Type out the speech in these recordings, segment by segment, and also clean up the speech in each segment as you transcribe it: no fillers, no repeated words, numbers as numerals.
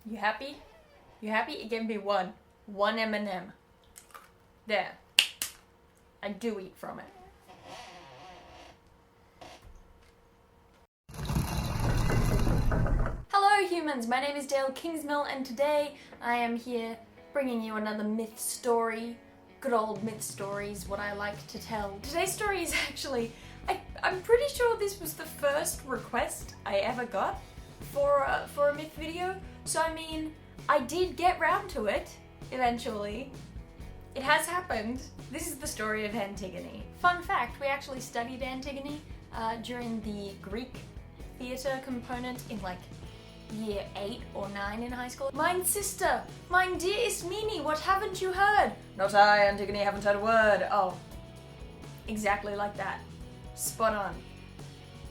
You happy? You happy? It gave me one. One M&M. There. I do eat from it. Hello humans, my name is Dale Kingsmill and today I am here bringing you another myth story. Good old myth stories, what I like to tell. Today's story is actually, I'm pretty sure this was the first request I ever got for a myth video. So I mean, I did get round to it, eventually. It has happened. This is the story of Antigone. Fun fact, we actually studied Antigone during the Greek theatre component in like year 8 or 9 in high school. Mine sister, mine dearest Mimi, what haven't you heard? Not I, Antigone, haven't heard a word. Oh, exactly like that. Spot on.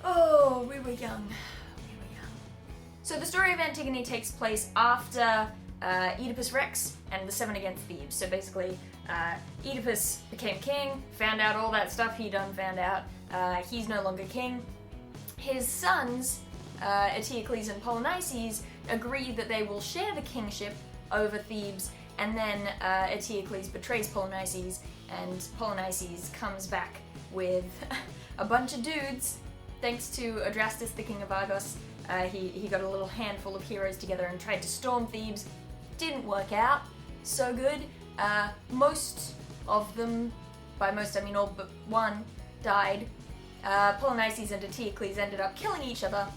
Oh, we were young. So the story of Antigone takes place after Oedipus Rex and the 7 against Thebes. So basically, Oedipus became king, found out all that stuff he done found out. He's no longer king. His sons, Eteocles and Polynices, agree that they will share the kingship over Thebes, and then Eteocles betrays Polynices, and Polynices comes back with a bunch of dudes. Thanks to Adrastus, the king of Argos, he got a little handful of heroes together and tried to storm Thebes. Didn't work out so good. Most of them, by most I mean all but one, died. Polynices and Eteocles ended up killing each other,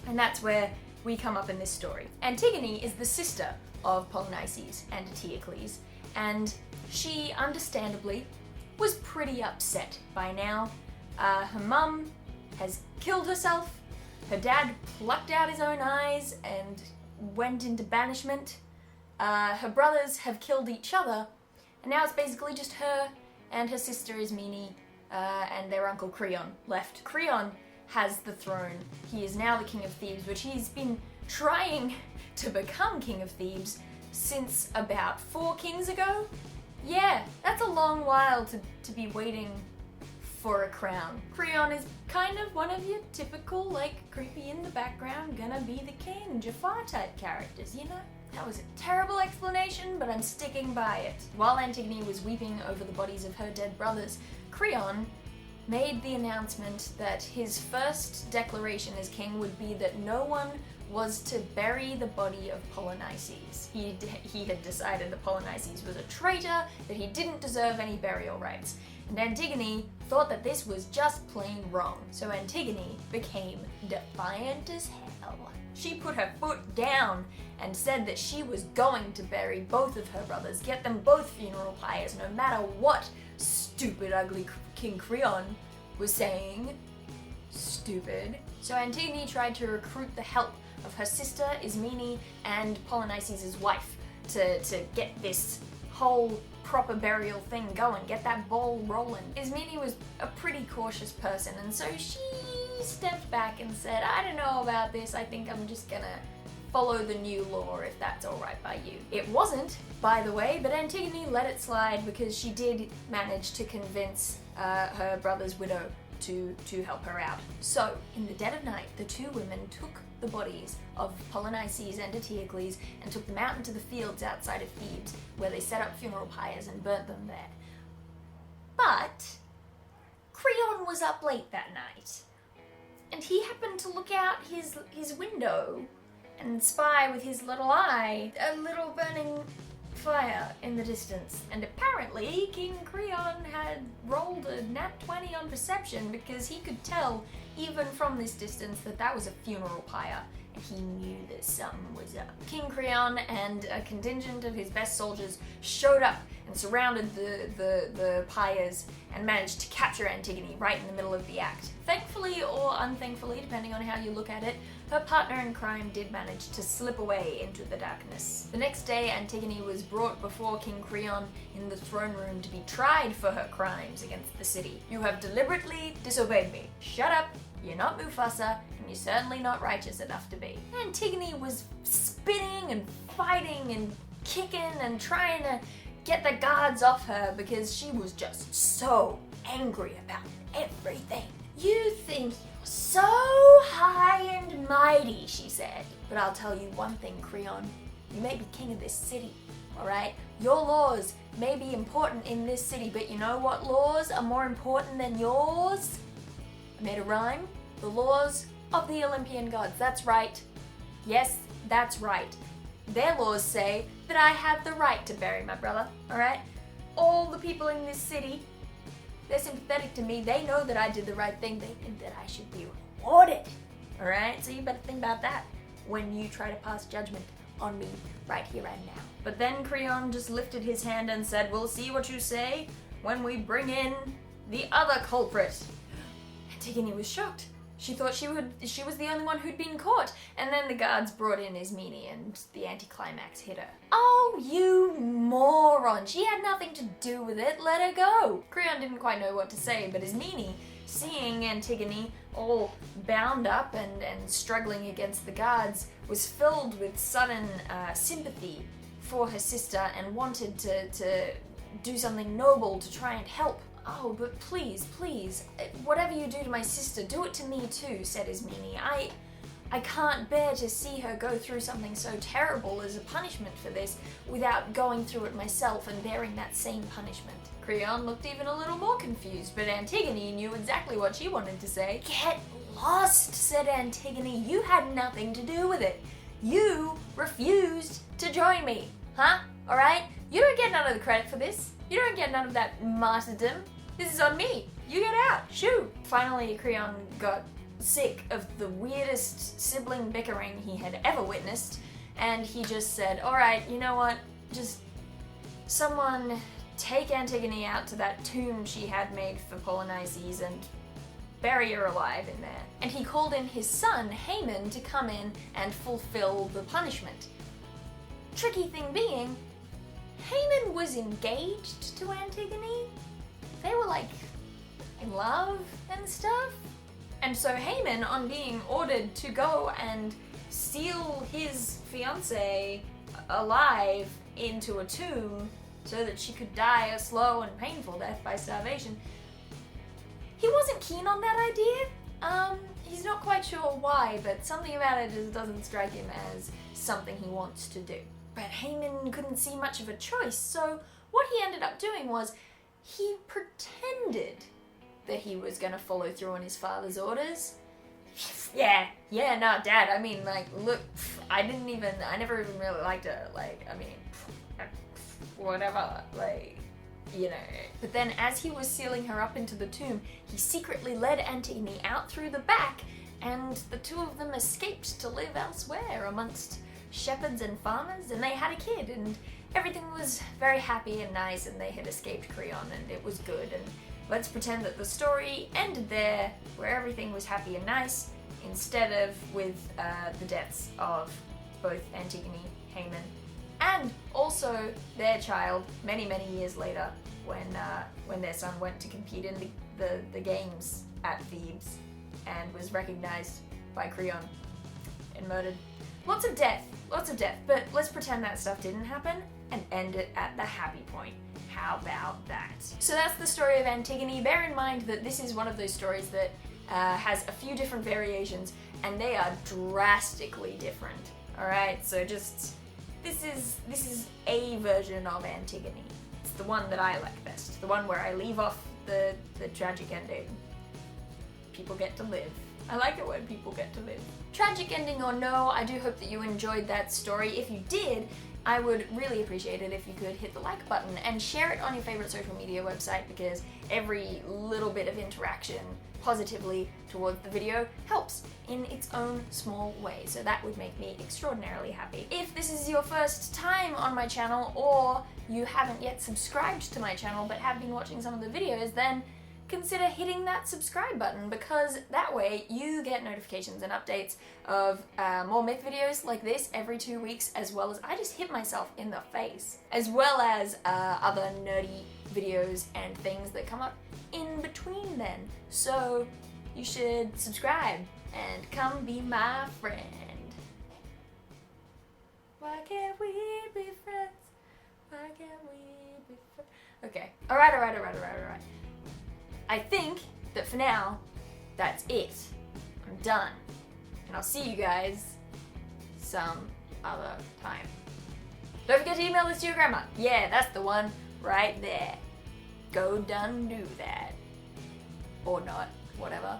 and that's where we come up in this story. Antigone is the sister of Polynices and Eteocles, and she, understandably, was pretty upset by now. Her mum has killed herself, her dad plucked out his own eyes and went into banishment, her brothers have killed each other, and now it's basically just her and her sister Ismene and their uncle Creon left. Creon has the throne. He is now the king of Thebes, which he's been trying to become king of Thebes since about 4 kings ago. Yeah, that's a long while to be waiting for a crown. Creon is kind of one of your typical, like, creepy in the background, gonna be the king, Jafar type characters, you know? That was a terrible explanation, but I'm sticking by it. While Antigone was weeping over the bodies of her dead brothers, Creon made the announcement that his first declaration as king would be that no one was to bury the body of Polynices. He had decided that Polynices was a traitor, that he didn't deserve any burial rights. And Antigone thought that this was just plain wrong. So Antigone became defiant as hell. She put her foot down and said that she was going to bury both of her brothers, get them both funeral pyres, no matter what stupid, ugly King Creon was saying. Stupid. So Antigone tried to recruit the help of her sister Ismene and Polynices' wife to get this whole proper burial thing going, get that ball rolling. Ismene was a pretty cautious person, and so she stepped back and said, I don't know about this, I think I'm just gonna follow the new law if that's alright by you. It wasn't, by the way, but Antigone let it slide because she did manage to convince her brother's widow to help her out. So, in the dead of night, the two women took the bodies of Polynices and Eteocles and took them out into the fields outside of Thebes, where they set up funeral pyres and burnt them there. But Creon was up late that night, and he happened to look out his window and spy with his little eye a little burning fire in the distance. And apparently King Creon had rolled a nat 20 on perception because he could tell even from this distance that that was a funeral pyre, and he knew that something was up. King Creon and a contingent of his best soldiers showed up and surrounded the pyres and managed to capture Antigone right in the middle of the act. Thankfully or unthankfully, depending on how you look at it, her partner in crime did manage to slip away into the darkness. The next day, Antigone was brought before King Creon in the throne room to be tried for her crimes against the city. You have deliberately disobeyed me. Shut up, you're not Mufasa, and you're certainly not righteous enough to be. Antigone was spitting and fighting and kicking and trying to get the guards off her because she was just so angry about everything. You think you're so high and mighty, she said. But I'll tell you one thing, Creon. You may be king of this city, alright? Your laws may be important in this city, but you know what laws are more important than yours? I made a rhyme. The laws of the Olympian gods. That's right. Yes, that's right. Their laws say that I have the right to bury my brother, alright? All the people in this city, they're sympathetic to me. They know that I did the right thing. They think that I should be rewarded, alright? So you better think about that when you try to pass judgment on me right here and now. But then Creon just lifted his hand and said, we'll see what you say when we bring in the other culprit. Antigone was shocked. She thought she was the only one who'd been caught. And then the guards brought in Ismene and the anticlimax hit her. Oh, you moron. She had nothing to do with it. Let her go. Creon didn't quite know what to say, but Ismene, seeing Antigone all bound up and struggling against the guards, was filled with sudden sympathy for her sister and wanted to do something noble to try and help. Oh, but please, whatever you do to my sister, do it to me too, said Ismene. I can't bear to see her go through something so terrible as a punishment for this without going through it myself and bearing that same punishment. Creon looked even a little more confused, but Antigone knew exactly what she wanted to say. Get lost, said Antigone. You had nothing to do with it. You refused to join me, huh? Alright? You don't get none of the credit for this. You don't get none of that martyrdom. This is on me. You get out. Shoo. Finally, Creon got sick of the weirdest sibling bickering he had ever witnessed, and he just said, alright, you know what? Just someone take Antigone out to that tomb she had made for Polynices and bury her alive in there. And he called in his son, Haman, to come in and fulfill the punishment. Tricky thing being, Haman was engaged to Antigone. They were like in love and stuff. And so Haman, on being ordered to go and steal his fiancée alive into a tomb so that she could die a slow and painful death by starvation, he wasn't keen on that idea. He's not quite sure why, but something about it just doesn't strike him as something he wants to do. But Haman couldn't see much of a choice, so what he ended up doing was he pretended that he was going to follow through on his father's orders. Yeah, no, Dad, I mean, like, look, I never even really liked her, like, I mean, whatever, like, you know. But then as he was sealing her up into the tomb, he secretly led Antigone out through the back, and the two of them escaped to live elsewhere amongst shepherds and farmers, and they had a kid, and everything was very happy and nice, and they had escaped Creon, and it was good. And let's pretend that the story ended there, where everything was happy and nice, instead of with the deaths of both Antigone, Haman, and also their child many years later, when their son went to compete in the games at Thebes and was recognized by Creon and murdered. Lots of death, but let's pretend that stuff didn't happen and end it at the happy point. How about that? So that's the story of Antigone. Bear in mind that this is one of those stories that has a few different variations, and they are drastically different. Alright, so just, this is a version of Antigone. It's the one that I like best. The one where I leave off the tragic ending. People get to live. I like it when people get to live. Tragic ending or no, I do hope that you enjoyed that story. If you did, I would really appreciate it if you could hit the like button and share it on your favorite social media website, because every little bit of interaction positively towards the video helps in its own small way, so that would make me extraordinarily happy. If this is your first time on my channel, or you haven't yet subscribed to my channel but have been watching some of the videos, then consider hitting that subscribe button, because that way you get notifications and updates of more myth videos like this every 2 weeks, as well as I just hit myself in the face, as well as other nerdy videos and things that come up in between then. So you should subscribe and come be my friend. Why can't we be friends? Why can't we be friends? Okay, alright. I think that for now, that's it. I'm done. And I'll see you guys some other time. Don't forget to email this to your grandma. Yeah, that's the one right there. Go done do that. Or not, whatever.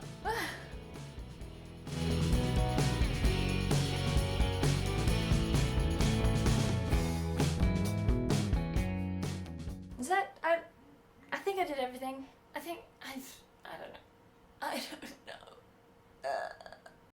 Is that, I think I did everything. I don't know. I don't know.